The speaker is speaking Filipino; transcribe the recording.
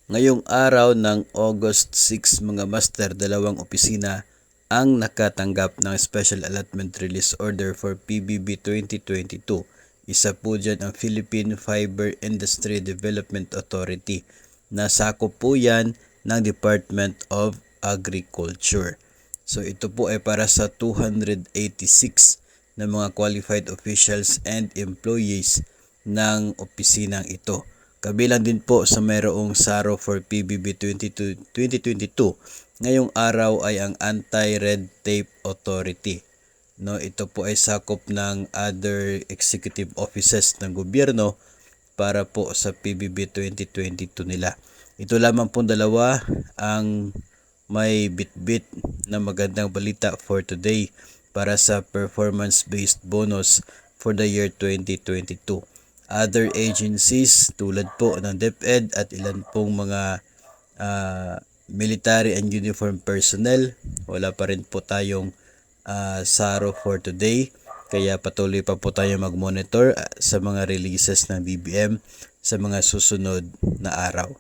Ngayong araw ng August 6 mga master, dalawang opisina ang nakatanggap ng Special Allotment Release Order for PBB 2022. Isa po dyan ang Philippine Fiber Industry Development Authority. Nasakop po yan ng Department of Agriculture. So ito po ay para sa 286 na mga qualified officials and employees ng opisinang ito. Kabilang din po sa mayroong SARO for PBB 2022. Ngayong araw ay ang Anti-Red Tape Authority. No, ito po ay sakop ng other executive offices ng gobyerno para po sa PBB 2022 nila. Ito lamang po dalawa ang may bit-bit na magandang balita for today para sa performance-based bonus for the year 2022. Other agencies tulad po ng DepEd at ilan pong mga military and uniform personnel, wala pa rin po tayong SARO for today. Kaya patuloy pa po tayo mag-monitor sa mga releases ng DBM sa mga susunod na araw.